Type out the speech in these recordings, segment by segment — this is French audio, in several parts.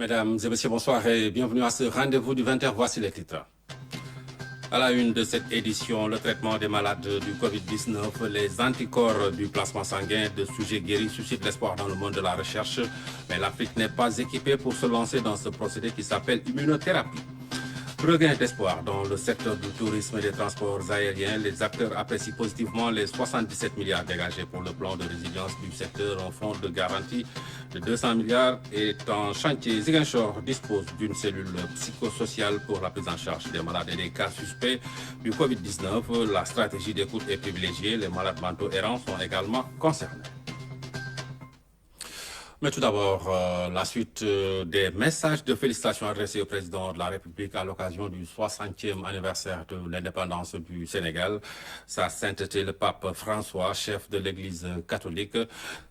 Mesdames et messieurs, bonsoir et bienvenue à ce rendez-vous du 20h. Voici les titres. À la une de cette édition, le traitement des malades du Covid-19, les anticorps du plasma sanguin de sujets guéris suscitent l'espoir dans le monde de la recherche. Mais l'Afrique n'est pas équipée pour se lancer dans ce procédé qui s'appelle immunothérapie. Regain d'espoir dans le secteur du tourisme et des transports aériens. Les acteurs apprécient positivement les 77 milliards dégagés pour le plan de résilience du secteur. Un fonds de garantie de 200 milliards est en chantier. Ziguinchor dispose d'une cellule psychosociale pour la prise en charge des malades et des cas suspects du Covid-19. La stratégie d'écoute est privilégiée. Les malades mentaux errants sont également concernés. Mais tout d'abord, la suite des messages de félicitations adressés au président de la République à l'occasion du 60e anniversaire de l'indépendance du Sénégal. Sa sainteté, le pape François, chef de l'Église catholique,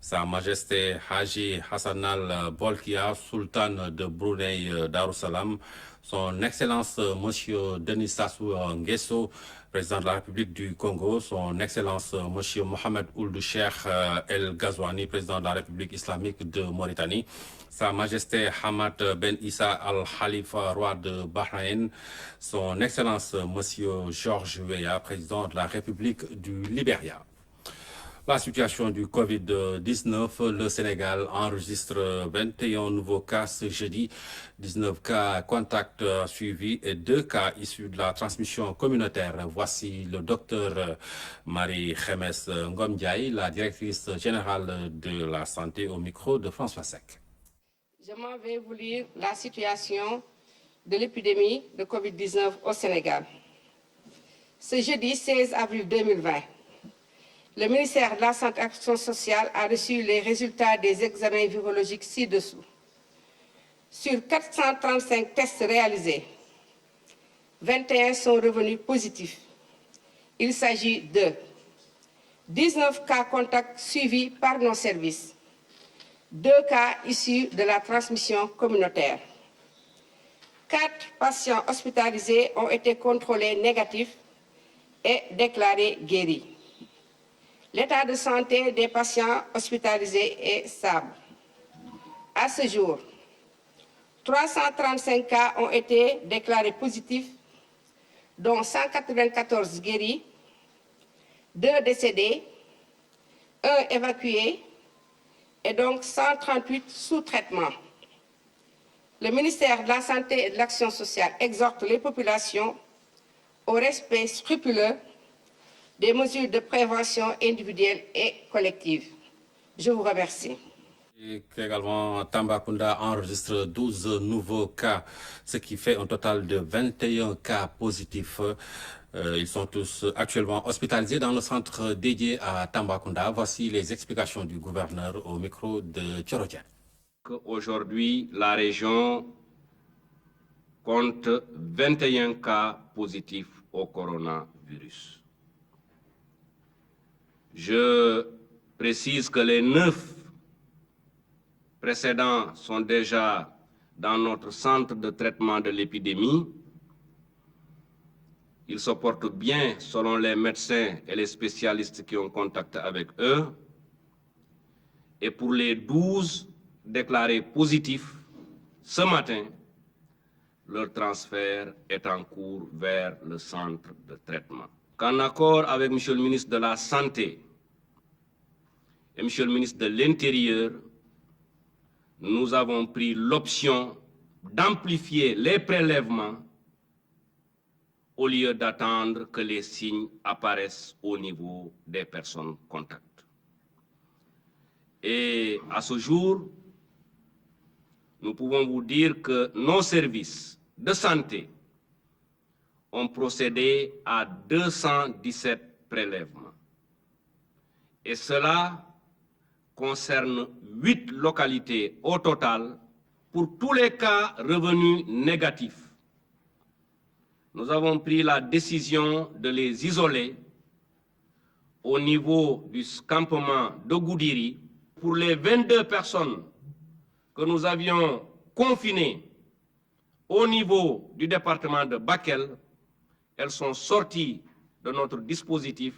Sa Majesté Haji Hassan al-Bolkiah, sultan de Brunei Darussalam, son Excellence Monsieur Denis Sassou Nguesso, président de la République du Congo, son Excellence Monsieur Mohamed Ould Cheikh El Ghazouani, président de la République islamique de Mauritanie, Sa Majesté Hamad Ben Issa Al Khalifa, roi de Bahreïn, son Excellence Monsieur Georges Weah, président de la République du Libéria. La situation du Covid-19, le Sénégal enregistre 21 nouveaux cas ce jeudi, 19 cas contacts suivis et 2 cas issus de la transmission communautaire. Voici le docteur Marie-Khémesse Ngom Ndiaye, la directrice générale de la santé au micro de François Seck. Je m'en vais vous lire la situation de l'épidémie de Covid-19 au Sénégal. Ce jeudi 16 avril 2020, le ministère de la Santé et de l'Action sociale a reçu les résultats des examens virologiques ci-dessous. Sur 435 tests réalisés, 21 sont revenus positifs. Il s'agit de 19 cas contacts suivis par nos services, 2 cas issus de la transmission communautaire. 4 patients hospitalisés ont été contrôlés négatifs et déclarés guéris. L'état de santé des patients hospitalisés est stable. À ce jour, 335 cas ont été déclarés positifs, dont 194 guéris, 2 décédés, 1 évacué et donc 138 sous traitement. Le ministère de la Santé et de l'Action sociale exhorte les populations au respect scrupuleux des mesures de prévention individuelle et collective. Je vous remercie. Et également, Tambacounda enregistre 12 nouveaux cas, ce qui fait un total de 21 cas positifs. Ils sont tous actuellement hospitalisés dans le centre dédié à Tambacounda. Voici les explications du gouverneur au micro de Tchorodien. Aujourd'hui, la région compte 21 cas positifs au coronavirus. Je précise que les 9 précédents sont déjà dans notre centre de traitement de l'épidémie. Ils se portent bien selon les médecins et les spécialistes qui ont contact avec eux. Et pour les 12 déclarés positifs, ce matin, leur transfert est en cours vers le centre de traitement. Qu'en accord avec M. le ministre de la Santé et M. le ministre de l'Intérieur, nous avons pris l'option d'amplifier les prélèvements au lieu d'attendre que les signes apparaissent au niveau des personnes contacts. Et à ce jour, nous pouvons vous dire que nos services de santé ont procédé à 217 prélèvements. Et cela concerne 8 localités au total pour tous les cas revenus négatifs. Nous avons pris la décision de les isoler au niveau du campement de Goudiri. Pour les 22 personnes que nous avions confinées au niveau du département de Bakel, elles sont sorties de notre dispositif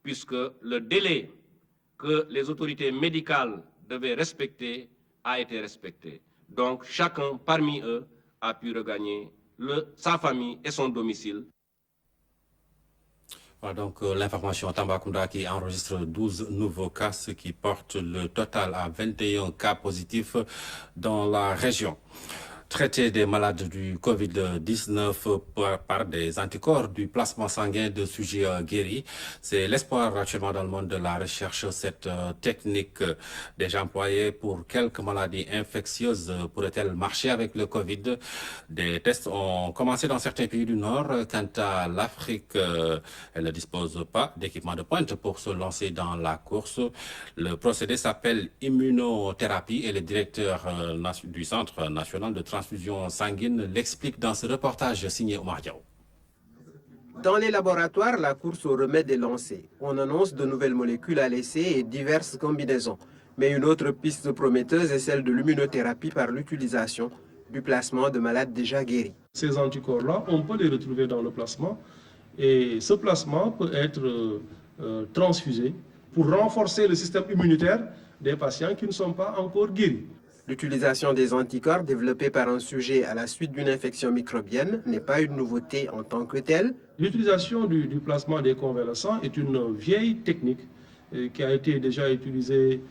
puisque le délai que les autorités médicales devaient respecter a été respecté. Donc chacun parmi eux a pu regagner sa famille et son domicile. Voilà donc l'information Tambacounda qui enregistre 12 nouveaux cas, ce qui porte le total à 21 cas positifs dans la région. Traiter des malades du Covid-19 par des anticorps du plasma sanguin de sujets guéris. C'est l'espoir actuellement dans le monde de la recherche. Cette technique déjà employée pour quelques maladies infectieuses pourrait-elle marcher avec le Covid? Des tests ont commencé dans certains pays du Nord. Quant à l'Afrique, elle ne dispose pas d'équipement de pointe pour se lancer dans la course. Le procédé s'appelle immunothérapie et le directeur du Centre national de transfusion sanguine l'explique dans ce reportage signé Omar Diaw. Dans les laboratoires, la course au remède est lancée. On annonce de nouvelles molécules à l'essai et diverses combinaisons. Mais une autre piste prometteuse est celle de l'immunothérapie par l'utilisation du plasma de malades déjà guéris. Ces anticorps-là, on peut les retrouver dans le plasma et ce plasma peut être transfusé pour renforcer le système immunitaire des patients qui ne sont pas encore guéris. L'utilisation des anticorps développés par un sujet à la suite d'une infection microbienne n'est pas une nouveauté en tant que telle. L'utilisation du plasma des convalescents est une vieille technique qui a été déjà utilisée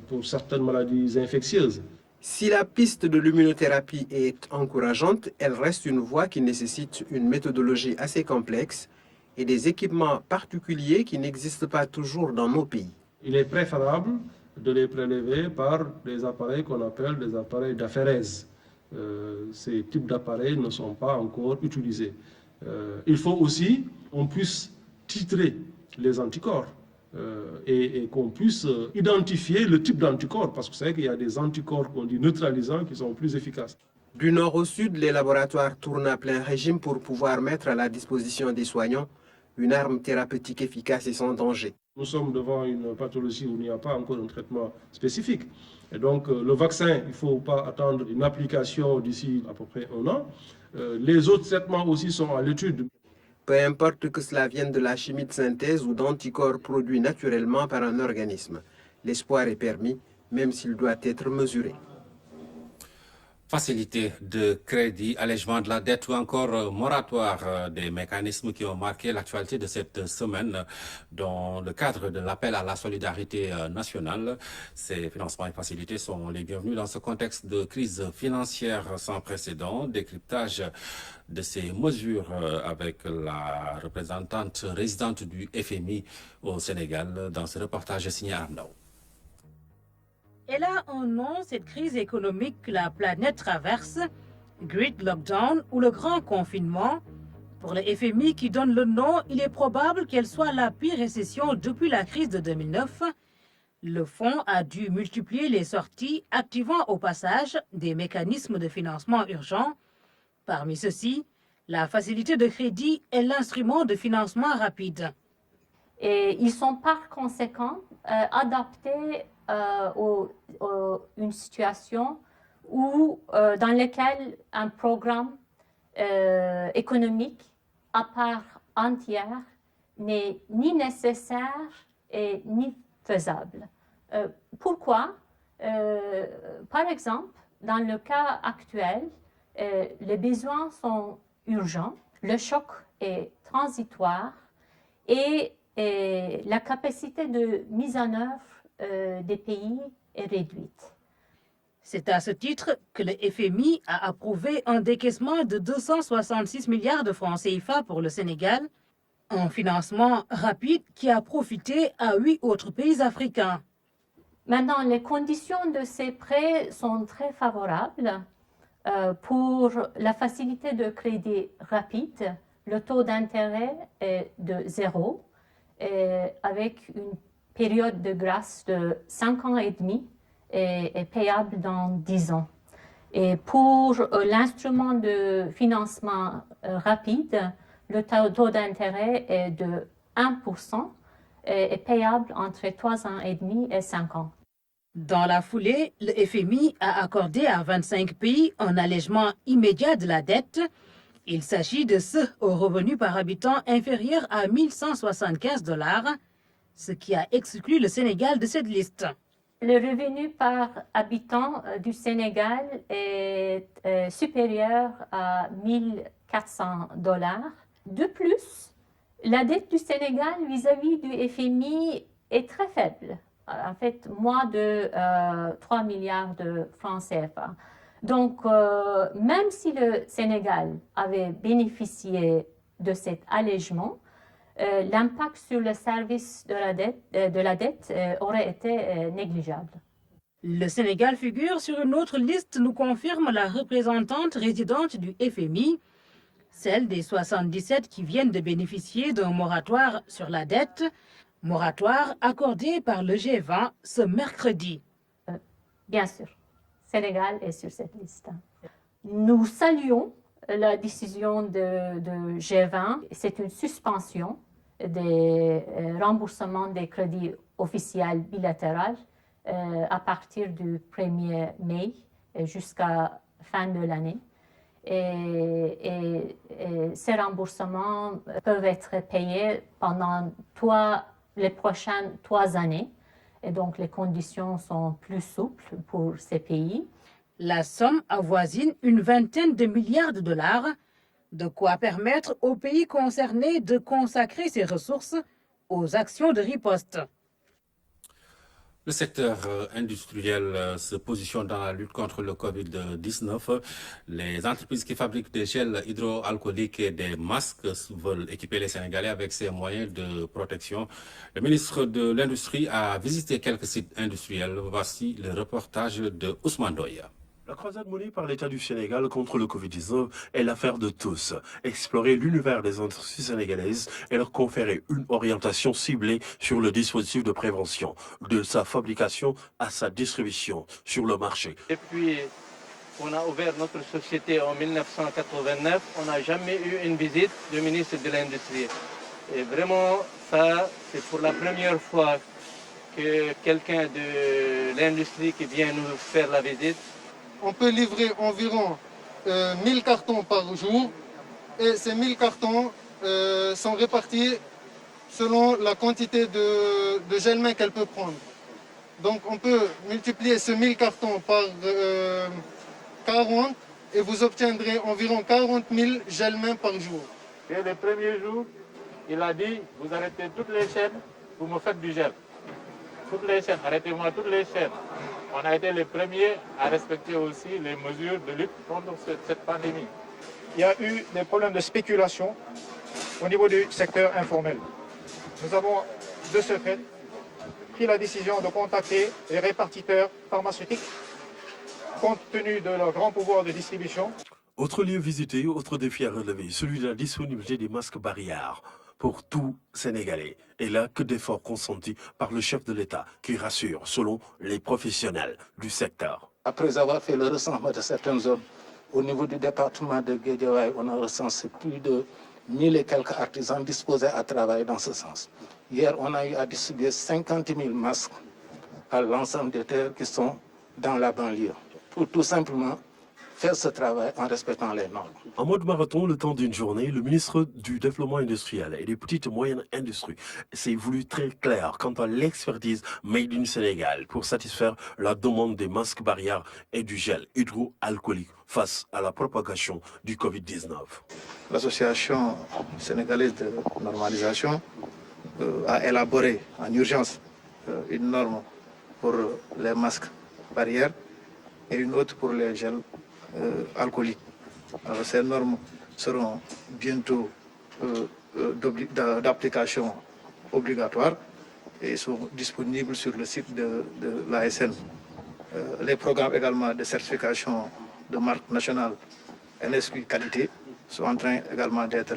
pour certaines maladies infectieuses. Si la piste de l'immunothérapie est encourageante, elle reste une voie qui nécessite une méthodologie assez complexe et des équipements particuliers qui n'existent pas toujours dans nos pays. Il est préférable de les prélever par des appareils qu'on appelle des appareils d'aphérèse. Ces types d'appareils ne sont pas encore utilisés. Il faut aussi qu'on puisse titrer les anticorps et qu'on puisse identifier le type d'anticorps, parce que c'est vrai qu'il y a des anticorps qu'on dit neutralisants qui sont plus efficaces. Du nord au sud, les laboratoires tournent à plein régime pour pouvoir mettre à la disposition des soignants une arme thérapeutique efficace et sans danger. Nous sommes devant une pathologie où il n'y a pas encore un traitement spécifique. Et donc le vaccin, il ne faut pas attendre une application d'ici à peu près 1 an. Les autres traitements aussi sont à l'étude. Peu importe que cela vienne de la chimie de synthèse ou d'anticorps produits naturellement par un organisme, l'espoir est permis, même s'il doit être mesuré. Facilité de crédit, allègement de la dette ou encore moratoire des mécanismes qui ont marqué l'actualité de cette semaine dans le cadre de l'appel à la solidarité nationale. Ces financements et facilités sont les bienvenus dans ce contexte de crise financière sans précédent. Décryptage de ces mesures avec la représentante résidente du FMI au Sénégal dans ce reportage signé Arnaud. Elle a un nom, cette crise économique que la planète traverse, Great Lockdown ou le grand confinement. Pour le FMI qui donne le nom, il est probable qu'elle soit la pire récession depuis la crise de 2009. Le fonds a dû multiplier les sorties, activant au passage des mécanismes de financement urgents. Parmi ceux-ci, la facilité de crédit est l'instrument de financement rapide. Et ils sont par conséquent adaptés une situation dans laquelle un programme économique à part entière n'est ni nécessaire et ni faisable. Pourquoi? Par exemple, dans le cas actuel, les besoins sont urgents, le choc est transitoire et la capacité de mise en œuvre des pays est réduite. C'est à ce titre que le FMI a approuvé un décaissement de 266 milliards de francs CFA pour le Sénégal, un financement rapide qui a profité à 8 autres pays africains. Maintenant, les conditions de ces prêts sont très favorables pour la facilité de crédit rapide. Le taux d'intérêt est de 0 avec une période de grâce de 5 ans et demi est payable dans 10 ans. Et pour l'instrument de financement rapide, le taux d'intérêt est de 1% et est payable entre 3 ans et demi et 5 ans. Dans la foulée, le FMI a accordé à 25 pays un allègement immédiat de la dette. Il s'agit de ceux aux revenus par habitant inférieurs à 1 175 $, ce qui a exclu le Sénégal de cette liste. Le revenu par habitant du Sénégal est supérieur à 1 400 $. De plus, la dette du Sénégal vis-à-vis du FMI est très faible. En fait, moins de 3 milliards de francs CFA. Donc, même si le Sénégal avait bénéficié de cet allègement, l'impact sur le service de la dette aurait été négligeable. Le Sénégal figure sur une autre liste, nous confirme la représentante résidente du FMI, celle des 77 qui viennent de bénéficier d'un moratoire sur la dette, moratoire accordé par le G20 ce mercredi. Bien sûr, Sénégal est sur cette liste. Nous saluons la décision de G20. C'est une suspension des remboursements des crédits officiels bilatéraux à partir du 1er mai jusqu'à fin de l'année. Et ces remboursements peuvent être payés pendant les prochaines 3 années. Et donc, les conditions sont plus souples pour ces pays. La somme avoisine une vingtaine de milliards de dollars, de quoi permettre aux pays concernés de consacrer ces ressources aux actions de riposte. Le secteur industriel se positionne dans la lutte contre le Covid-19. Les entreprises qui fabriquent des gels hydroalcooliques et des masques veulent équiper les Sénégalais avec ces moyens de protection. Le ministre de l'Industrie a visité quelques sites industriels. Voici le reportage de Ousmane Doya. La croisade menée par l'État du Sénégal contre le Covid-19 est l'affaire de tous. Explorer l'univers des industries sénégalaises et leur conférer une orientation ciblée sur le dispositif de prévention, de sa fabrication à sa distribution sur le marché. Depuis qu'on a ouvert notre société en 1989, on n'a jamais eu une visite du ministre de l'Industrie. Et vraiment, ça, c'est pour la première fois que quelqu'un de l'industrie qui vient nous faire la visite. On peut livrer environ 1000 cartons par jour et ces 1000 cartons sont répartis selon la quantité de gel-main qu'elle peut prendre. Donc on peut multiplier ces 1000 cartons par 40 et vous obtiendrez environ 40 000 gel-main par jour. Et le premier jour, il a dit, vous arrêtez toutes les chaînes, vous me faites du gel. Toutes les chaînes, arrêtez-moi toutes les chaînes. On a été les premiers à respecter aussi les mesures de lutte contre cette pandémie. Il y a eu des problèmes de spéculation au niveau du secteur informel. Nous avons, de ce fait, pris la décision de contacter les répartiteurs pharmaceutiques compte tenu de leur grand pouvoir de distribution. Autre lieu visité, autre défi à relever, celui de la disponibilité des masques barrières pour tout Sénégalais. Et là, que d'efforts consentis par le chef de l'État qui rassure, selon les professionnels du secteur. Après avoir fait le recensement de certaines zones, au niveau du département de Guédiawaye, on a recensé plus de 1000 et quelques artisans disposés à travailler dans ce sens. Hier, on a eu à distribuer 50 000 masques à l'ensemble des terres qui sont dans la banlieue, pour tout simplement faire ce travail en respectant les normes. En mode marathon, le temps d'une journée, le ministre du Développement industriel et des petites et moyennes industries s'est voulu très clair quant à l'expertise Made in Sénégal pour satisfaire la demande des masques barrières et du gel hydroalcoolique face à la propagation du Covid-19. L'association sénégalaise de normalisation a élaboré en urgence une norme pour les masques barrières et une autre pour les gels alcooliques. Alors, ces normes seront bientôt d'application obligatoire et sont disponibles sur le site de l'ASN. Les programmes également de certification de marque nationale NSQ qualité sont en train également d'être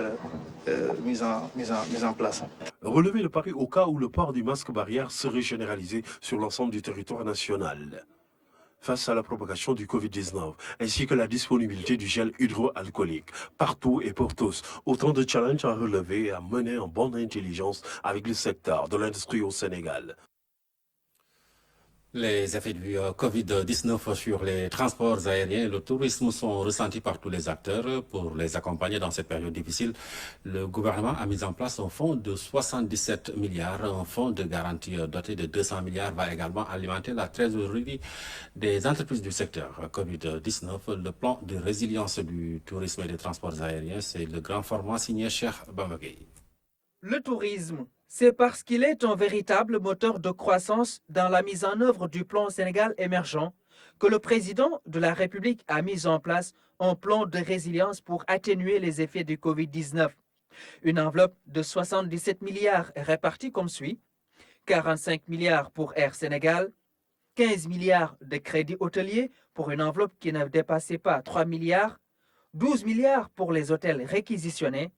mis en place. Relever le pari au cas où le port du masque barrière serait généralisé sur l'ensemble du territoire national face à la propagation du Covid-19, ainsi que la disponibilité du gel hydroalcoolique partout et pour tous. Autant de challenges à relever et à mener en bonne intelligence avec le secteur de l'industrie au Sénégal. Les effets du Covid-19 sur les transports aériens et le tourisme sont ressentis par tous les acteurs. Pour les accompagner dans cette période difficile, le gouvernement a mis en place un fonds de 77 milliards. Un fonds de garantie doté de 200 milliards va également alimenter la trésorerie des entreprises du secteur. Covid-19, le plan de résilience du tourisme et des transports aériens, c'est le grand format signé Cheikh Bamba Gueye. Le tourisme, c'est parce qu'il est un véritable moteur de croissance dans la mise en œuvre du plan Sénégal émergent que le président de la République a mis en place un plan de résilience pour atténuer les effets du Covid-19. Une enveloppe de 77 milliards est répartie comme suit. 45 milliards pour Air Sénégal, 15 milliards de crédits hôteliers pour une enveloppe qui ne dépassait pas 3 milliards, 12 milliards pour les hôtels réquisitionnés,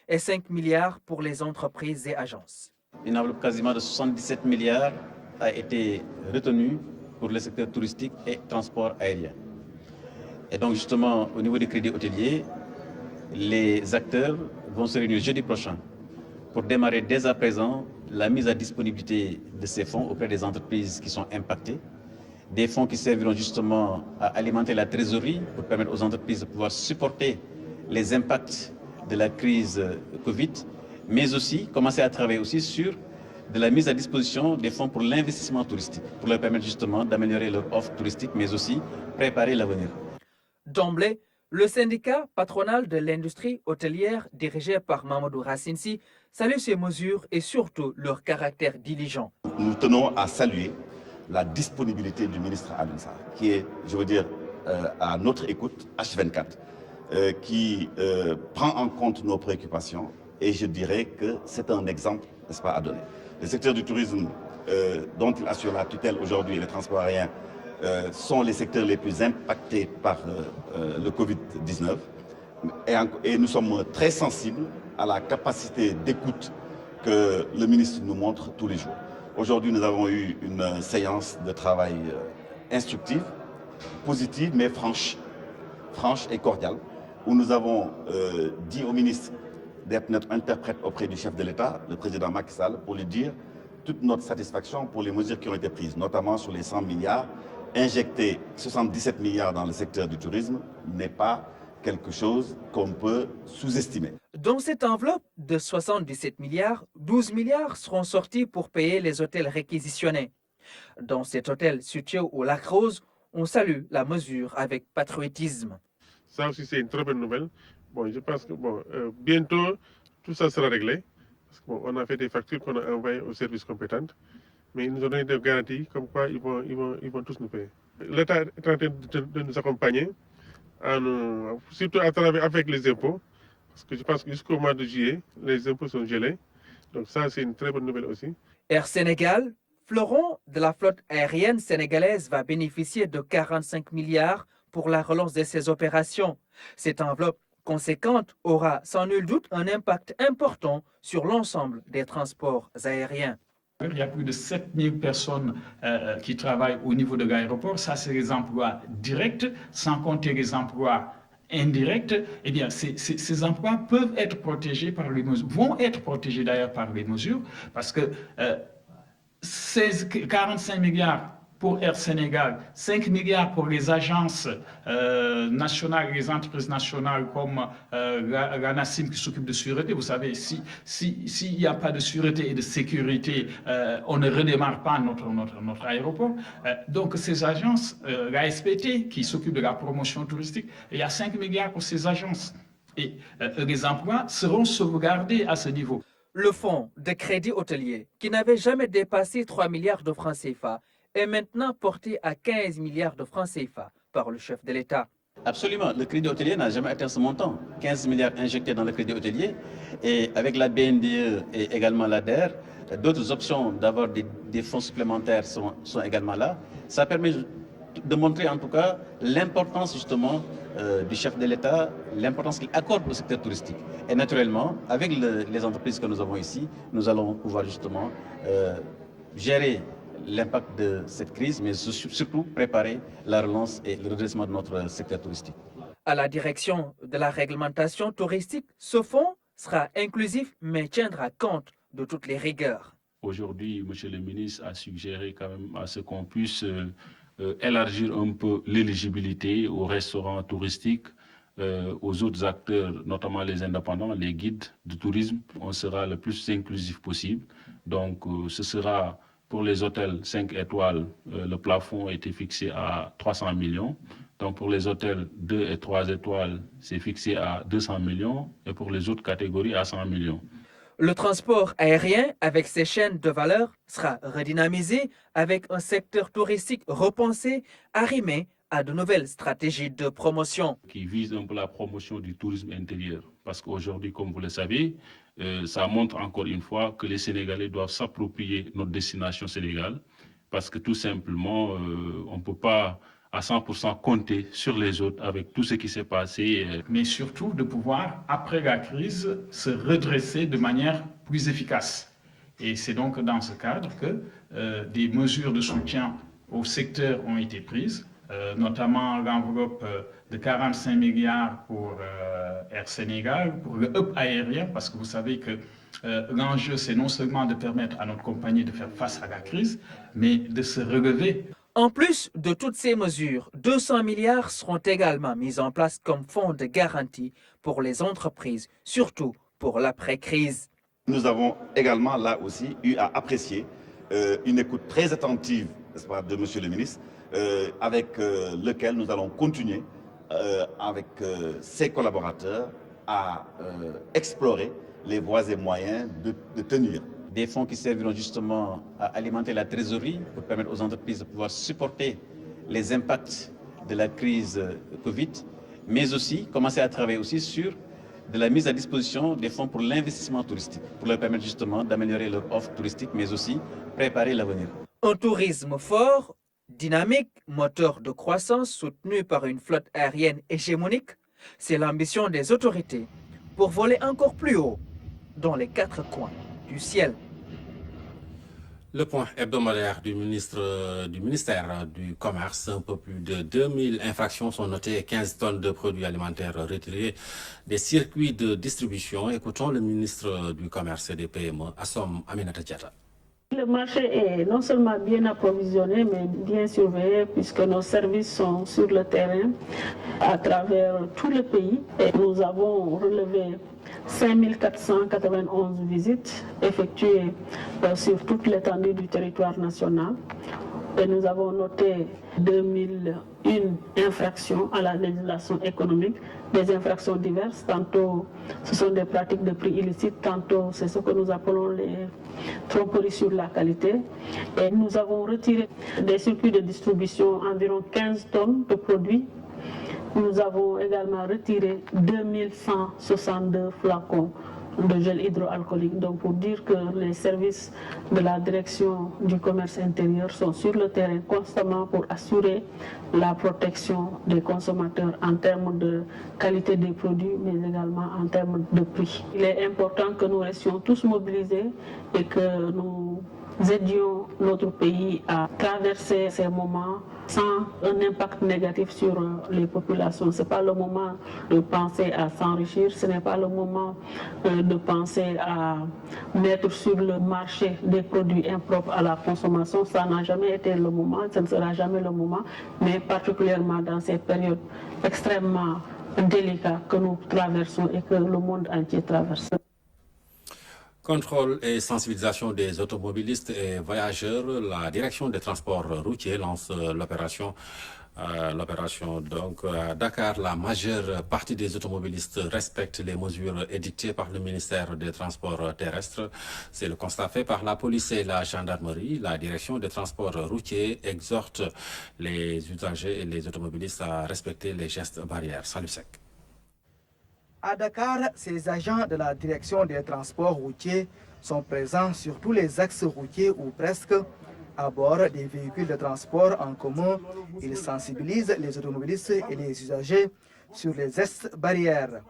et 5 milliards pour les entreprises et agences. Une enveloppe quasiment de 77 milliards a été retenue pour le secteur touristique et transport aérien. Et donc justement, au niveau des crédits hôteliers, les acteurs vont se réunir jeudi prochain pour démarrer dès à présent la mise à disponibilité de ces fonds auprès des entreprises qui sont impactées. Des fonds qui serviront justement à alimenter la trésorerie pour permettre aux entreprises de pouvoir supporter les impacts de la crise Covid, mais aussi commencer à travailler aussi sur de la mise à disposition des fonds pour l'investissement touristique, pour leur permettre justement d'améliorer leur offre touristique, mais aussi préparer l'avenir. D'emblée, le syndicat patronal de l'industrie hôtelière dirigé par Mamadou Rassinsi salue ces mesures et surtout leur caractère diligent. Nous tenons à saluer la disponibilité du ministre Alioune Sarr, qui est, je veux dire, à notre écoute H24. Qui prend en compte nos préoccupations et je dirais que c'est un exemple, n'est-ce pas, à donner. Le secteur du tourisme dont il assure la tutelle aujourd'hui et les transports aériens sont les secteurs les plus impactés par le Covid-19 et nous sommes très sensibles à la capacité d'écoute que le ministre nous montre tous les jours. Aujourd'hui, nous avons eu une séance de travail instructive, positive mais franche et cordiale, où nous avons dit au ministre d'être notre interprète auprès du chef de l'État, le président Macky Sall, pour lui dire toute notre satisfaction pour les mesures qui ont été prises, notamment sur les 100 milliards. Injecter 77 milliards dans le secteur du tourisme n'est pas quelque chose qu'on peut sous-estimer. Dans cette enveloppe de 77 milliards, 12 milliards seront sortis pour payer les hôtels réquisitionnés. Dans cet hôtel situé au Lac Rose, on salue la mesure avec patriotisme. Ça aussi, c'est une très bonne nouvelle. Bon, je pense que bientôt, tout ça sera réglé. Parce qu'on a fait des factures qu'on a envoyées aux services compétents. Mais ils nous ont donné des garanties comme quoi ils vont tous nous payer. L'État est en train de nous accompagner, surtout à travers avec les impôts. Parce que je pense que jusqu'au mois de juillet, les impôts sont gelés. Donc ça, c'est une très bonne nouvelle aussi. Air Sénégal, fleuron de la flotte aérienne sénégalaise, va bénéficier de 45 milliards pour la relance de ses opérations. Cette enveloppe conséquente aura sans nul doute un impact important sur l'ensemble des transports aériens. Il y a plus de 7000 personnes qui travaillent au niveau de l'aéroport. Ça, c'est les emplois directs, sans compter les emplois indirects. Eh bien, ces emplois peuvent être protégés par les mesures, vont être protégés d'ailleurs par les mesures, parce que 45 milliards pour Air Sénégal, 5 milliards pour les agences nationales, les entreprises nationales comme la NACIM qui s'occupe de sûreté. Vous savez, s'il n'y a pas de sûreté et de sécurité, on ne redémarre pas notre aéroport. Donc ces agences, la SPT qui s'occupe de la promotion touristique, il y a 5 milliards pour ces agences. Et les emplois seront sauvegardés à ce niveau. Le fonds de crédit hôtelier, qui n'avait jamais dépassé 3 milliards de francs CFA, est maintenant porté à 15 milliards de francs CFA par le chef de l'État. Absolument, le crédit hôtelier n'a jamais atteint ce montant. 15 milliards injectés dans le crédit hôtelier et avec la BNDE et également l'ADER, d'autres options d'avoir des fonds supplémentaires sont également là. Ça permet de montrer en tout cas l'importance justement du chef de l'État, l'importance qu'il accorde au secteur touristique. Et naturellement, avec les entreprises que nous avons ici, nous allons pouvoir justement gérer l'impact de cette crise, mais surtout préparer la relance et le redressement de notre secteur touristique. À la direction de la réglementation touristique, ce fonds sera inclusif mais tiendra compte de toutes les rigueurs. Aujourd'hui, M. le ministre a suggéré quand même à ce qu'on puisse élargir un peu l'éligibilité aux restaurants touristiques, aux autres acteurs, notamment les indépendants, les guides de tourisme. On sera le plus inclusif possible. Donc, ce sera pour les hôtels 5 étoiles, le plafond a été fixé à 300 millions. Donc, pour les hôtels 2 et 3 étoiles, c'est fixé à 200 millions et pour les autres catégories à 100 millions. Le transport aérien, avec ses chaînes de valeur, sera redynamisé avec un secteur touristique repensé, arrimé à de nouvelles stratégies de promotion. Qui vise un peu la promotion du tourisme intérieur. Parce qu'aujourd'hui, comme vous le savez, ça montre encore une fois que les Sénégalais doivent s'approprier notre destination Sénégal. Parce que tout simplement, on ne peut pas à 100% compter sur les autres avec tout ce qui s'est passé. Mais surtout de pouvoir, après la crise, se redresser de manière plus efficace. Et c'est donc dans ce cadre que des mesures de soutien au secteur ont été prises. Notamment l'enveloppe de 45 milliards pour Air Sénégal, pour le hub aérien, parce que vous savez que l'enjeu, c'est non seulement de permettre à notre compagnie de faire face à la crise, mais de se relever. En plus de toutes ces mesures, 200 milliards seront également mis en place comme fonds de garantie pour les entreprises, surtout pour l'après-crise. Nous avons également là aussi eu à apprécier une écoute très attentive, n'est-ce pas, de M. le ministre, avec lequel nous allons continuer avec ses collaborateurs à explorer les voies et moyens de tenir. Des fonds qui serviront justement à alimenter la trésorerie pour permettre aux entreprises de pouvoir supporter les impacts de la crise Covid, mais aussi commencer à travailler aussi sur de la mise à disposition des fonds pour l'investissement touristique, pour leur permettre justement d'améliorer leur offre touristique, mais aussi préparer l'avenir. Un tourisme fort, dynamique, moteur de croissance soutenu par une flotte aérienne hégémonique, c'est l'ambition des autorités pour voler encore plus haut dans les 4 coins du ciel. Le point hebdomadaire du ministère du Commerce, un peu plus de 2000 infractions sont notées et 15 tonnes de produits alimentaires retirés des circuits de distribution. Écoutons le ministre du Commerce et des PME, Assom Aminata Diatta. Le marché est non seulement bien approvisionné, mais bien surveillé puisque nos services sont sur le terrain à travers tout le pays. Et nous avons relevé 5491 visites effectuées sur toute l'étendue du territoire national. Et nous avons noté 2001 infractions à la législation économique, des infractions diverses. Tantôt, ce sont des pratiques de prix illicites, tantôt, c'est ce que nous appelons les tromperies sur la qualité. Et nous avons retiré des circuits de distribution environ 15 tonnes de produits. Nous avons également retiré 2162 flacons de gel hydroalcoolique. Donc pour dire que les services de la direction du commerce intérieur sont sur le terrain constamment pour assurer la protection des consommateurs en termes de qualité des produits, mais également en termes de prix. Il est important que nous restions tous mobilisés et que nous aidions notre pays à traverser ces moments sans un impact négatif sur les populations. Ce n'est pas le moment de penser à s'enrichir, ce n'est pas le moment de penser à mettre sur le marché des produits impropres à la consommation. Ça n'a jamais été le moment, ce ne sera jamais le moment, mais particulièrement dans cette période extrêmement délicate que nous traversons et que le monde entier traverse. Contrôle et sensibilisation des automobilistes et voyageurs, la direction des transports routiers lance l'opération. Donc à Dakar, la majeure partie des automobilistes respectent les mesures édictées par le ministère des Transports terrestres. C'est le constat fait par la police et la gendarmerie. La direction des transports routiers exhorte les usagers et les automobilistes à respecter les gestes barrières. Salut sec. À Dakar, ces agents de la direction des transports routiers sont présents sur tous les axes routiers ou presque à bord des véhicules de transport en commun. Ils sensibilisent les automobilistes et les usagers sur les gestes barrières.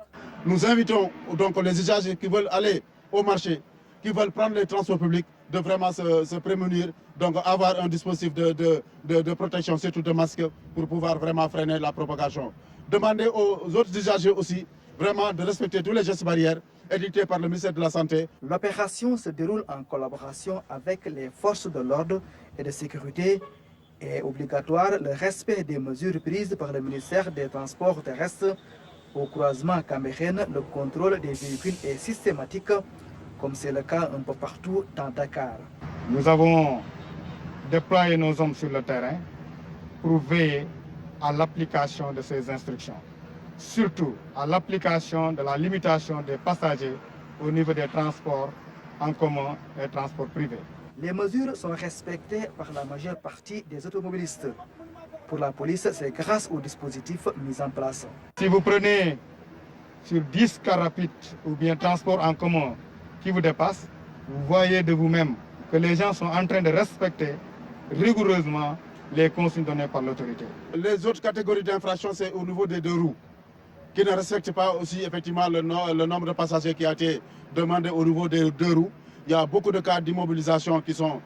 Nous invitons donc les usagers qui veulent aller au marché, qui veulent prendre les transports publics, de vraiment se prémunir, donc avoir un dispositif de protection, surtout de masques, pour pouvoir vraiment freiner la propagation. Demander aux autres usagers aussi vraiment de respecter tous les gestes barrières édictés par le ministère de la Santé. L'opération se déroule en collaboration avec les forces de l'ordre et de sécurité. Est obligatoire le respect des mesures prises par le ministère des Transports terrestres. Au croisement Cameroun, le contrôle des véhicules est systématique, comme c'est le cas un peu partout dans Dakar. Nous avons déployé nos hommes sur le terrain pour veiller à l'application de ces instructions, surtout à l'application de la limitation des passagers au niveau des transports en commun et transports privés. Les mesures sont respectées par la majeure partie des automobilistes. Pour la police, c'est grâce aux dispositifs mis en place. Si vous prenez sur 10 cars rapides ou bien transports en commun qui vous dépassent, vous voyez de vous-même que les gens sont en train de respecter rigoureusement les consignes données par l'autorité. Les autres catégories d'infractions, c'est au niveau des deux roues, qui ne respectent pas aussi effectivement le nombre de passagers qui a été demandé au niveau des deux roues. Il y a beaucoup de cas d'immobilisation qui sont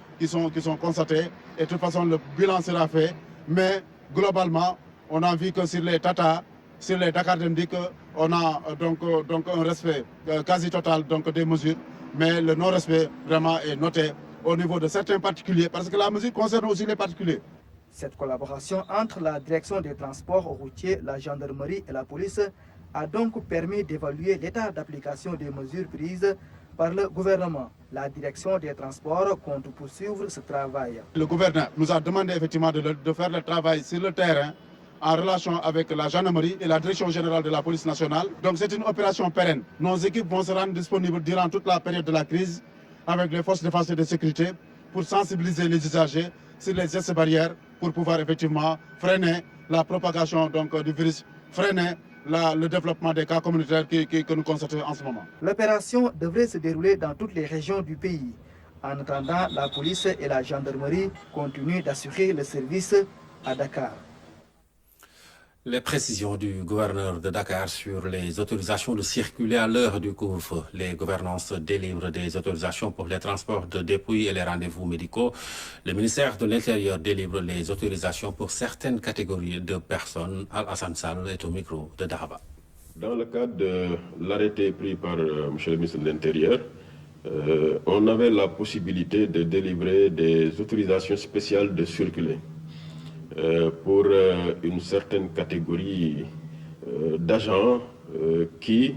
constatés et de toute façon le bilan sera fait. Mais globalement, on a vu que sur les Tata, sur les Dakar Demdik, on a donc un respect quasi total des mesures. Mais le non-respect vraiment est noté au niveau de certains particuliers parce que la mesure concerne aussi les particuliers. Cette collaboration entre la direction des transports routiers, la gendarmerie et la police a donc permis d'évaluer l'état d'application des mesures prises par le gouvernement. La direction des transports compte poursuivre ce travail. Le gouverneur nous a demandé effectivement de faire le travail sur le terrain en relation avec la gendarmerie et la direction générale de la police nationale. Donc c'est une opération pérenne. Nos équipes vont se rendre disponibles durant toute la période de la crise avec les forces de défense et de sécurité pour sensibiliser les usagers sur les gestes barrières pour pouvoir effectivement freiner la propagation du virus, freiner le développement des cas communautaires que nous constatons en ce moment. L'opération devrait se dérouler dans toutes les régions du pays. En attendant, la police et la gendarmerie continuent d'assurer le service à Dakar. Les précisions du gouverneur de Dakar sur les autorisations de circuler à l'heure du couvre-feu. Les gouvernances délivrent des autorisations pour les transports de dépouilles et les rendez-vous médicaux. Le ministère de l'Intérieur délivre les autorisations pour certaines catégories de personnes. Al-Hassan Sall est au micro de Daraba. Dans le cadre de l'arrêté pris par M. le ministre de l'Intérieur, on avait la possibilité de délivrer des autorisations spéciales de circuler. Pour une certaine catégorie d'agents qui,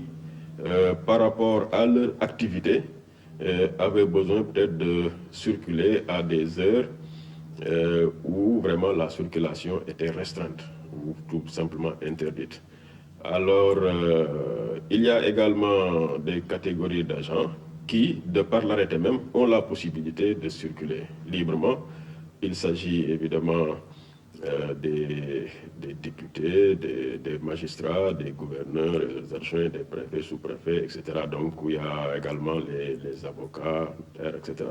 par rapport à leur activité, avaient besoin peut-être de circuler à des heures où vraiment la circulation était restreinte ou tout simplement interdite. Alors, il y a également des catégories d'agents qui, de par l'arrêté même, ont la possibilité de circuler librement. Il s'agit évidemment des députés, des magistrats, des gouverneurs, des adjoints, des préfets, sous-préfets, etc. Donc, il y a également les avocats, etc.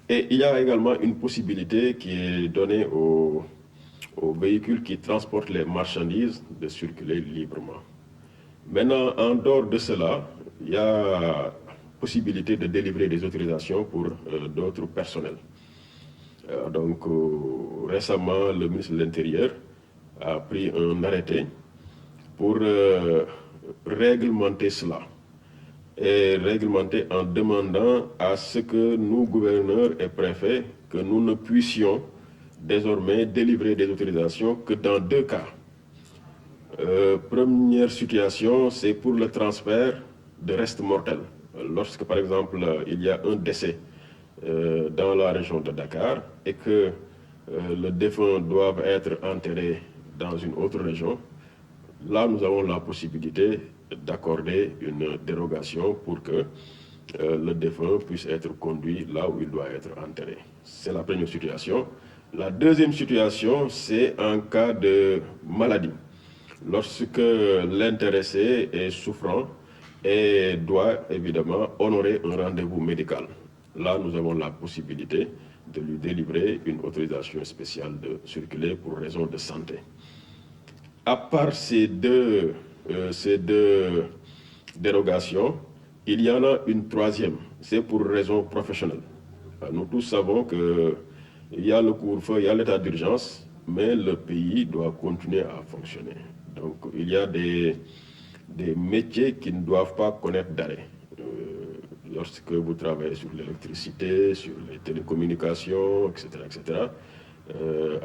Et il y a également une possibilité qui est donnée aux véhicules qui transportent les marchandises de circuler librement. Maintenant, en dehors de cela, il y a possibilité de délivrer des autorisations pour d'autres personnels. Donc, récemment, le ministre de l'Intérieur a pris un arrêté pour réglementer cela. Et réglementer en demandant à ce que nous, gouverneurs et préfets, que nous ne puissions désormais délivrer des autorisations que dans deux cas. Première situation, c'est pour le transfert de restes mortels. Lorsque, par exemple, il y a un décès dans la région de Dakar et que le défunt doit être enterré dans une autre région, là nous avons la possibilité d'accorder une dérogation pour que le défunt puisse être conduit là où il doit être enterré. C'est la première situation. La deuxième situation, c'est en cas de maladie. Lorsque l'intéressé est souffrant et doit évidemment honorer un rendez-vous médical. Là, nous avons la possibilité de lui délivrer une autorisation spéciale de circuler pour raison de santé. À part ces deux dérogations, il y en a une troisième, c'est pour raison professionnelle. Nous tous savons qu'il y a le couvre-feu, il y a l'état d'urgence, mais le pays doit continuer à fonctionner. Donc il y a des des métiers qui ne doivent pas connaître d'arrêt. Lorsque vous travaillez sur l'électricité, sur les télécommunications, etc.,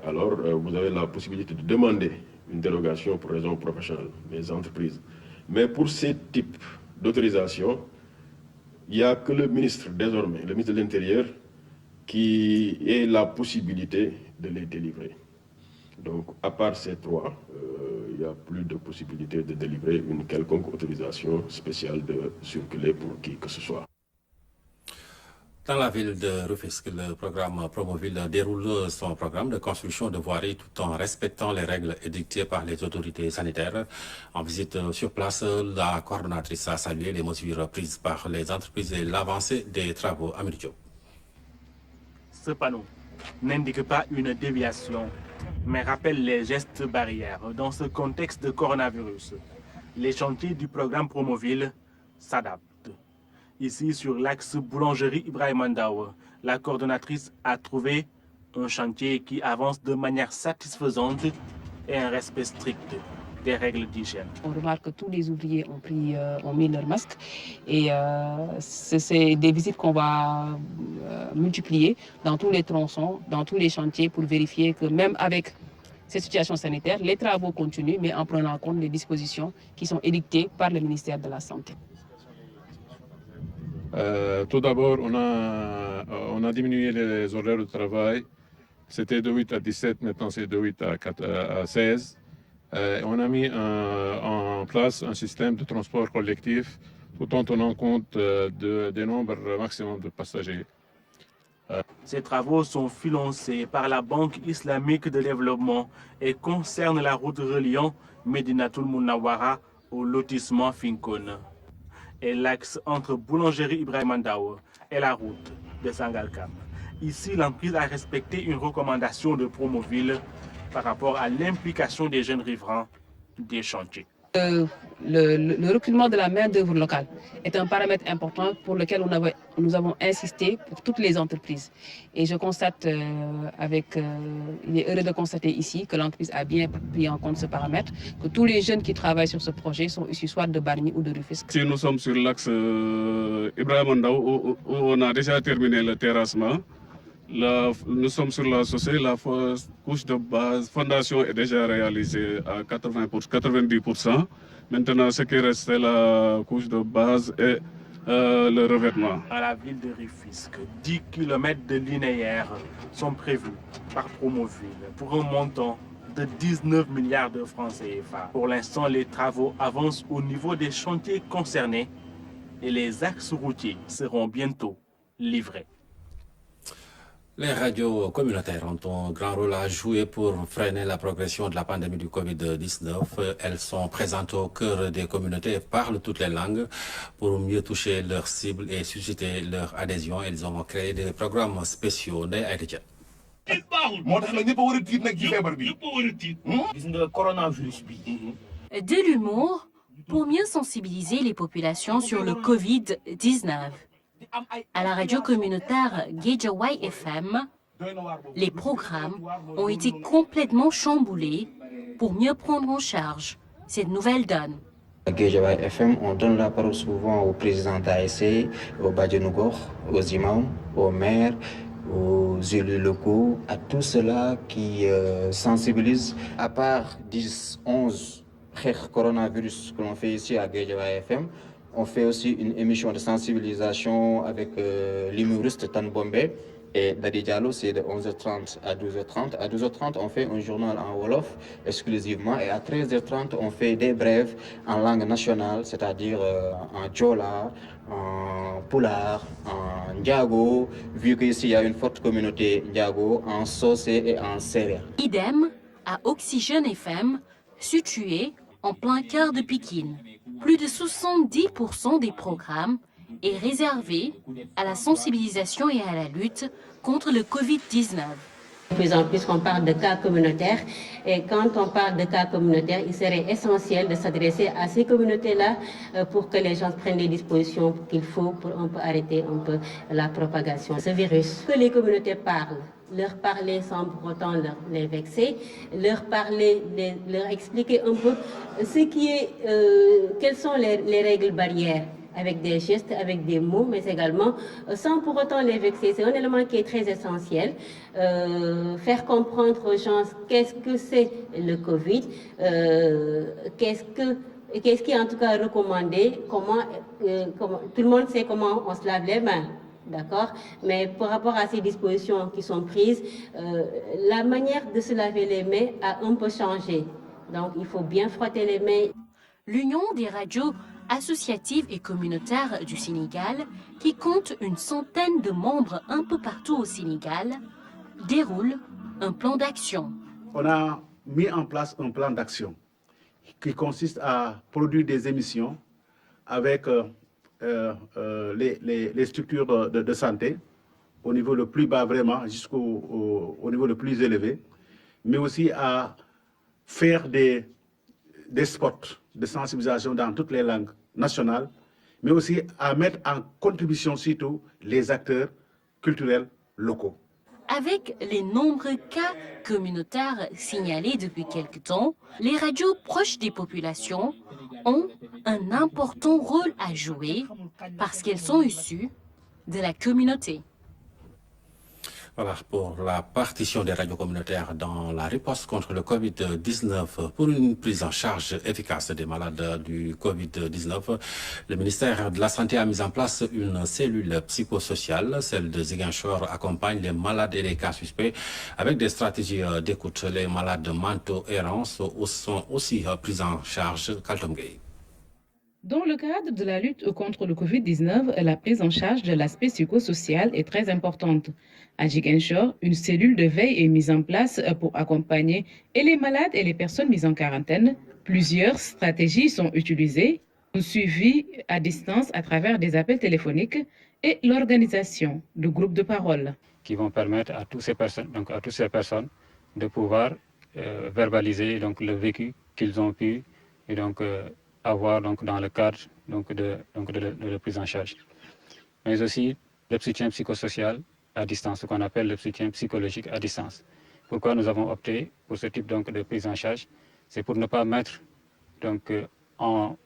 alors vous avez la possibilité de demander une dérogation pour raison professionnelle, les entreprises. Mais pour ces types d'autorisation, il n'y a que le ministre, désormais, le ministre de l'Intérieur, qui ait la possibilité de les délivrer. Donc, à part ces trois, il n'y a plus de possibilité de délivrer une quelconque autorisation spéciale de circuler pour qui que ce soit. Dans la ville de Rufisque, le programme Promoville déroule son programme de construction de voiries tout en respectant les règles édictées par les autorités sanitaires. En visite sur place, la coordonnatrice a salué les mesures prises par les entreprises et l'avancée des travaux à Diop. Ce panneau n'indique pas une déviation, mais rappelle les gestes barrières dans ce contexte de coronavirus. Les chantiers du programme Promoville s'adaptent. Ici, sur l'axe boulangerie Ibrahima Ndao, la coordonnatrice a trouvé un chantier qui avance de manière satisfaisante et un respect strict des règles d'hygiène. On remarque que tous les ouvriers ont mis leur masque et c'est des visites qu'on va multiplier dans tous les tronçons, dans tous les chantiers pour vérifier que même avec cette situation sanitaire, les travaux continuent, mais en prenant en compte les dispositions qui sont édictées par le ministère de la Santé. Tout d'abord, on a diminué les horaires de travail. C'était de 8 à 17, maintenant c'est de 8 à 16. On a mis en place un système de transport collectif tout en tenant compte des nombres maximum de passagers. Ces travaux sont financés par la Banque islamique de développement et concernent la route reliant Médinatoul Mounawara au lotissement Finkone et l'axe entre boulangerie Ibrahima Ndao et la route de Sangalkam. Ici, l'entreprise a respecté une recommandation de Promoville par rapport à l'implication des jeunes riverains des chantiers. Le recrutement de la main-d'œuvre locale est un paramètre important pour lequel nous avons insisté pour toutes les entreprises. Et je constate, il est heureux de constater ici que l'entreprise a bien pris en compte ce paramètre, que tous les jeunes qui travaillent sur ce projet sont issus soit de Bargny ou de Rufisque. Si nous sommes sur l'axe Ibrahima Ndao où on a déjà terminé le terrassement. Nous sommes sur la chaussée, la couche de base, fondation est déjà réalisée à 90%. Maintenant, ce qui reste, c'est la couche de base et le revêtement. À la ville de Rufisque, 10 km de linéaire sont prévus par Promoville pour un montant de 19 milliards de francs CFA. Pour l'instant, les travaux avancent au niveau des chantiers concernés et les axes routiers seront bientôt livrés. Les radios communautaires ont un grand rôle à jouer pour freiner la progression de la pandémie du Covid-19. Elles sont présentes au cœur des communautés et parlent toutes les langues. Pour mieux toucher leurs cibles et susciter leur adhésion, elles ont créé des programmes spéciaux. De l'humour pour mieux sensibiliser les populations sur le Covid-19. À la radio communautaire Guédiawaye FM, les programmes ont été complètement chamboulés pour mieux prendre en charge cette nouvelle donne. À Guédiawaye FM, on donne la parole souvent au président d'ASC, aux Badjanougor, aux imams, aux maires, aux élus locaux, à tous ceux-là qui sensibilisent. À part 10-11 coronavirus que l'on fait ici à Guédiawaye FM, on fait aussi une émission de sensibilisation avec l'humoriste Tan Bombay et Dadi Diallo, c'est de 11h30 à 12h30. À 12h30, on fait un journal en Wolof exclusivement et à 13h30, on fait des brèves en langue nationale, c'est-à-dire en Djola, en Pulaar, en Ndiago, vu qu'ici il y a une forte communauté Ndiago, en Socé et en Serer. Idem à Oxygène FM, situé en plein cœur de Pikine. Plus de 70% des programmes est réservé à la sensibilisation et à la lutte contre le Covid-19. De plus en plus, on parle de cas communautaires. Et quand on parle de cas communautaires, il serait essentiel de s'adresser à ces communautés-là pour que les gens prennent les dispositions qu'il faut pour un peu arrêter un peu la propagation de ce virus. Que les communautés parlent, leur parler sans pour autant les vexer, leur parler, leur expliquer un peu ce qui est, quelles sont les règles barrières, avec des gestes, avec des mots, mais également sans pour autant les vexer. C'est un élément qui est très essentiel. Faire comprendre aux gens qu'est-ce que c'est le Covid, qu'est-ce qui est en tout cas recommandé, comment tout le monde sait comment on se lave les mains. D'accord? Mais par rapport à ces dispositions qui sont prises, la manière de se laver les mains a un peu changé. Donc, il faut bien frotter les mains. L'Union des radios associatives et communautaires du Sénégal, qui compte une centaine de membres un peu partout au Sénégal, déroule un plan d'action. On a mis en place un plan d'action qui consiste à produire des émissions avec les structures de santé au niveau le plus bas vraiment jusqu'au niveau le plus élevé, mais aussi à faire des spots de sensibilisation dans toutes les langues nationales, mais aussi à mettre en contribution surtout les acteurs culturels locaux. Avec les nombreux cas communautaires signalés depuis quelque temps, les radios proches des populations ont un important rôle à jouer parce qu'elles sont issues de la communauté. Voilà pour la partition des radios communautaires dans la riposte contre le Covid-19. Pour une prise en charge efficace des malades du Covid-19, le ministère de la Santé a mis en place une cellule psychosociale. Celle de Ziguinchor accompagne les malades et les cas suspects avec des stratégies d'écoute. Les malades mentaux errants sont aussi pris en charge. Kaltom Gueye. Dans le cadre de la lutte contre le Covid-19, la prise en charge de l'aspect psychosocial est très importante. À Ziguinchor, une cellule de veille est mise en place pour accompagner et les malades et les personnes mises en quarantaine. Plusieurs stratégies sont utilisées, un suivi à distance à travers des appels téléphoniques et l'organisation de groupes de parole. Qui vont permettre à toutes ces personnes de pouvoir verbaliser le vécu qu'ils ont pu avoir dans le cadre de la prise en charge. Mais aussi le soutien psychosocial à distance, ce qu'on appelle le soutien psychologique à distance. Pourquoi nous avons opté pour ce type de prise en charge? C'est pour ne pas mettre en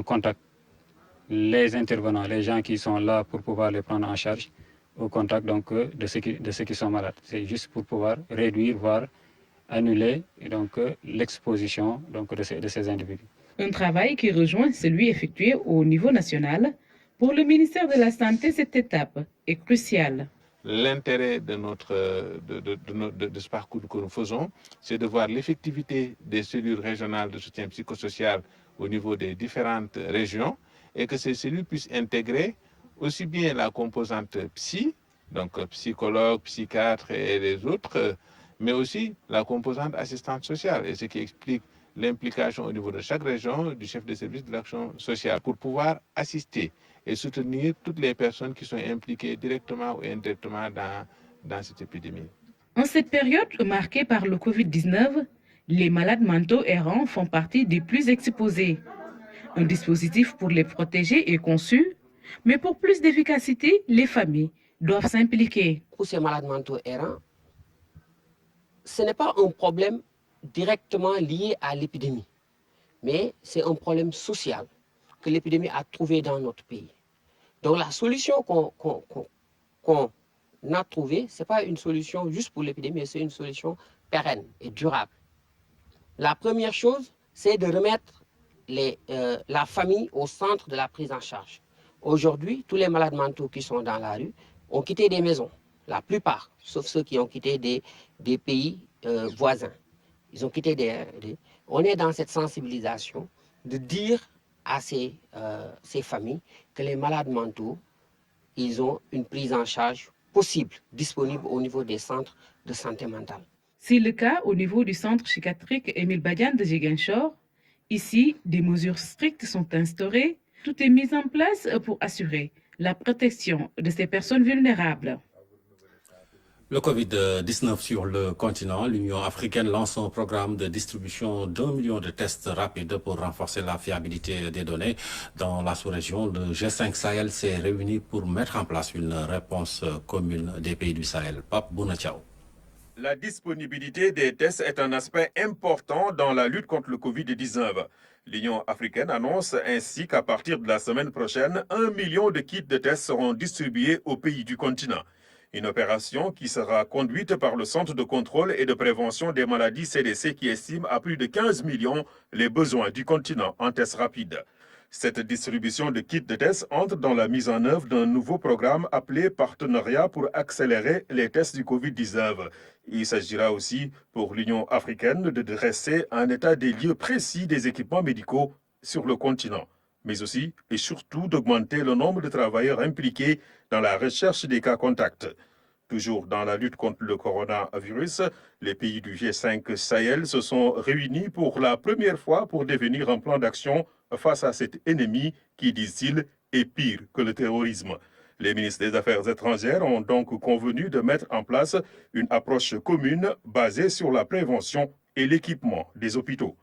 contact les intervenants, les gens qui sont là pour pouvoir les prendre en charge, au contact de ceux qui sont malades. C'est juste pour pouvoir réduire, voire annuler l'exposition de ces individus. Un travail qui rejoint celui effectué au niveau national. Pour le ministère de la Santé, cette étape est cruciale. L'intérêt de ce parcours que nous faisons, c'est de voir l'effectivité des cellules régionales de soutien psychosocial au niveau des différentes régions et que ces cellules puissent intégrer aussi bien la composante psy, donc psychologue, psychiatre et les autres, mais aussi la composante assistante sociale, et ce qui explique l'implication au niveau de chaque région du chef de service de l'action sociale pour pouvoir assister et soutenir toutes les personnes qui sont impliquées directement ou indirectement dans cette épidémie. En cette période marquée par le Covid-19, les malades mentaux errants font partie des plus exposés. Un dispositif pour les protéger est conçu, mais pour plus d'efficacité, les familles doivent s'impliquer. Pour ces malades mentaux errants, ce n'est pas un problème directement lié à l'épidémie, mais c'est un problème social que l'épidémie a trouvé dans notre pays. Donc la solution qu'on a trouvée, ce n'est pas une solution juste pour l'épidémie, mais c'est une solution pérenne et durable. La première chose, c'est de remettre la famille au centre de la prise en charge. Aujourd'hui, tous les malades mentaux qui sont dans la rue ont quitté des maisons, la plupart, sauf ceux qui ont quitté des pays voisins. Ils ont quitté On est dans cette sensibilisation de dire à ces familles que les malades mentaux, ils ont une prise en charge possible, disponible au niveau des centres de santé mentale. C'est le cas au niveau du centre psychiatrique Émile Badiane de Ziguinchor. Ici, des mesures strictes sont instaurées. Tout est mis en place pour assurer la protection de ces personnes vulnérables. Le Covid-19 sur le continent, l'Union africaine lance un programme de distribution d'1 million de tests rapides pour renforcer la fiabilité des données. Dans la sous-région, le G5 Sahel s'est réuni pour mettre en place une réponse commune des pays du Sahel. Pape Bounatiao. La disponibilité des tests est un aspect important dans la lutte contre le Covid-19. L'Union africaine annonce ainsi qu'à partir de la semaine prochaine, 1 million de kits de tests seront distribués aux pays du continent. Une opération qui sera conduite par le Centre de contrôle et de prévention des maladies CDC qui estime à plus de 15 millions les besoins du continent en tests rapides. Cette distribution de kits de tests entre dans la mise en œuvre d'un nouveau programme appelé Partenariat pour accélérer les tests du Covid-19. Il s'agira aussi pour l'Union africaine de dresser un état des lieux précis des équipements médicaux sur le continent, mais aussi et surtout d'augmenter le nombre de travailleurs impliqués dans la recherche des cas contacts. Toujours dans la lutte contre le coronavirus, les pays du G5 Sahel se sont réunis pour la première fois pour définir un plan d'action face à cet ennemi qui, disent-ils, est pire que le terrorisme. Les ministres des Affaires étrangères ont donc convenu de mettre en place une approche commune basée sur la prévention et l'équipement des hôpitaux.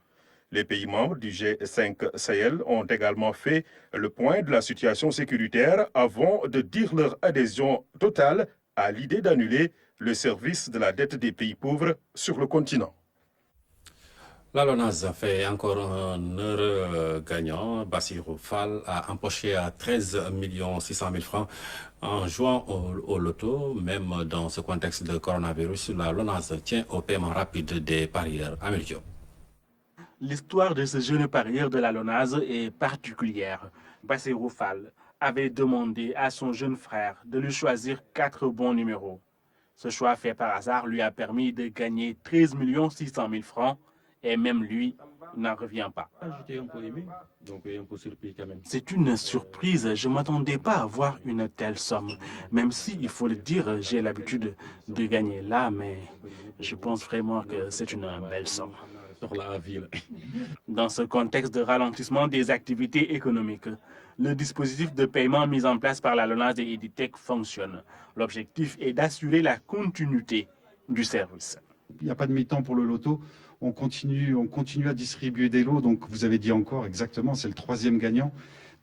Les pays membres du G5 Sahel ont également fait le point de la situation sécuritaire avant de dire leur adhésion totale à l'idée d'annuler le service de la dette des pays pauvres sur le continent. La LONASE fait encore un heureux gagnant. Bassirou Fall a empoché à 13 600 000 francs en jouant au loto. Même dans ce contexte de coronavirus, la LONASE tient au paiement rapide des parieurs. Amel Diop. L'histoire de ce jeune parieur de la LONASE est particulière. Bassirou Fall avait demandé à son jeune frère de lui choisir 4 bons numéros. Ce choix fait par hasard lui a permis de gagner 13 600 000 francs et même lui n'en revient pas. J'étais un peu ému, donc un peu surpris quand même. C'est une surprise, je ne m'attendais pas à voir une telle somme. Même si, il faut le dire, j'ai l'habitude de gagner là, mais je pense vraiment que c'est une belle somme. Sur la ville. Dans ce contexte de ralentissement des activités économiques, le dispositif de paiement mis en place par la LONASE et Editech fonctionne. L'objectif est d'assurer la continuité du service. Il n'y a pas de mi-temps pour le loto. On continue à distribuer des lots. Donc, vous avez dit encore exactement, c'est le 3e gagnant.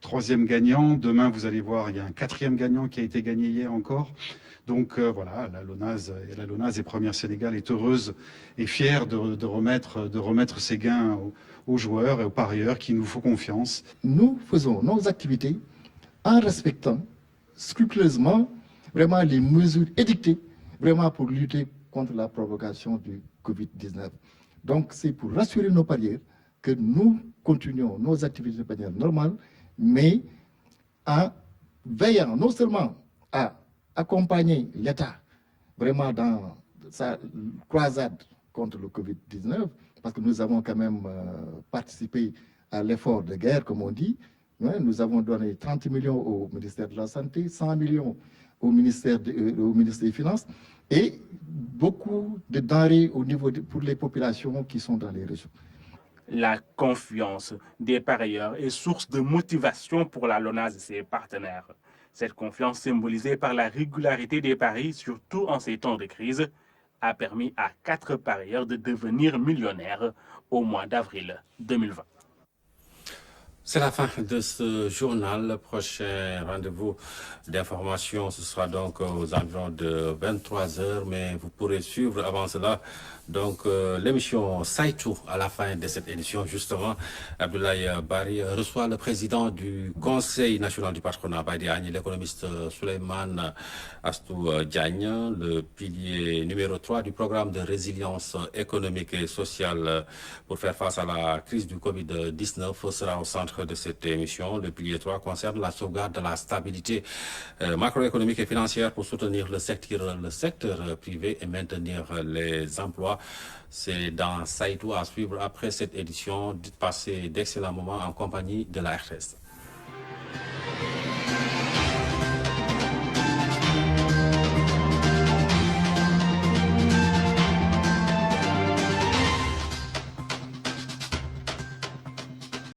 3e gagnant. Demain, vous allez voir, il y a un 4e gagnant qui a été gagné hier encore. Donc voilà, la LONASE et Première Sénégal est heureuse et fière de remettre ses gains aux joueurs et aux parieurs qui nous font confiance. Nous faisons nos activités en respectant scrupuleusement vraiment les mesures édictées vraiment pour lutter contre la provocation du Covid-19. Donc c'est pour rassurer nos parieurs que nous continuons nos activités de manière normale, mais en veillant non seulement à accompagner l'État vraiment dans sa croisade contre le Covid-19, parce que nous avons quand même participé à l'effort de guerre, comme on dit. Nous avons donné 30 millions au ministère de la Santé, 100 millions au ministère des Finances et beaucoup de denrées pour les populations qui sont dans les régions. La confiance des parieurs est source de motivation pour la LONASE et ses partenaires. Cette confiance, symbolisée par la régularité des paris, surtout en ces temps de crise, a permis à 4 parieurs de devenir millionnaires au mois d'avril 2020. C'est la fin de ce journal. Le prochain rendez-vous d'information, ce sera donc aux environs de 23h, mais vous pourrez suivre avant cela donc l'émission Saïtou à la fin de cette édition. Justement, Abdoulaye Bari reçoit le président du Conseil national du patronat, Baïdi Agne, l'économiste Souleymane Astou Diagne, le pilier numéro 3 du programme de résilience économique et sociale pour faire face à la crise du Covid-19 sera au centre de cette émission. Le pilier 3 concerne la sauvegarde de la stabilité macroéconomique et financière pour soutenir le secteur privé et maintenir les emplois. C'est dans Saïtou à suivre après cette édition. Passez d'excellents moments en compagnie de la RTS.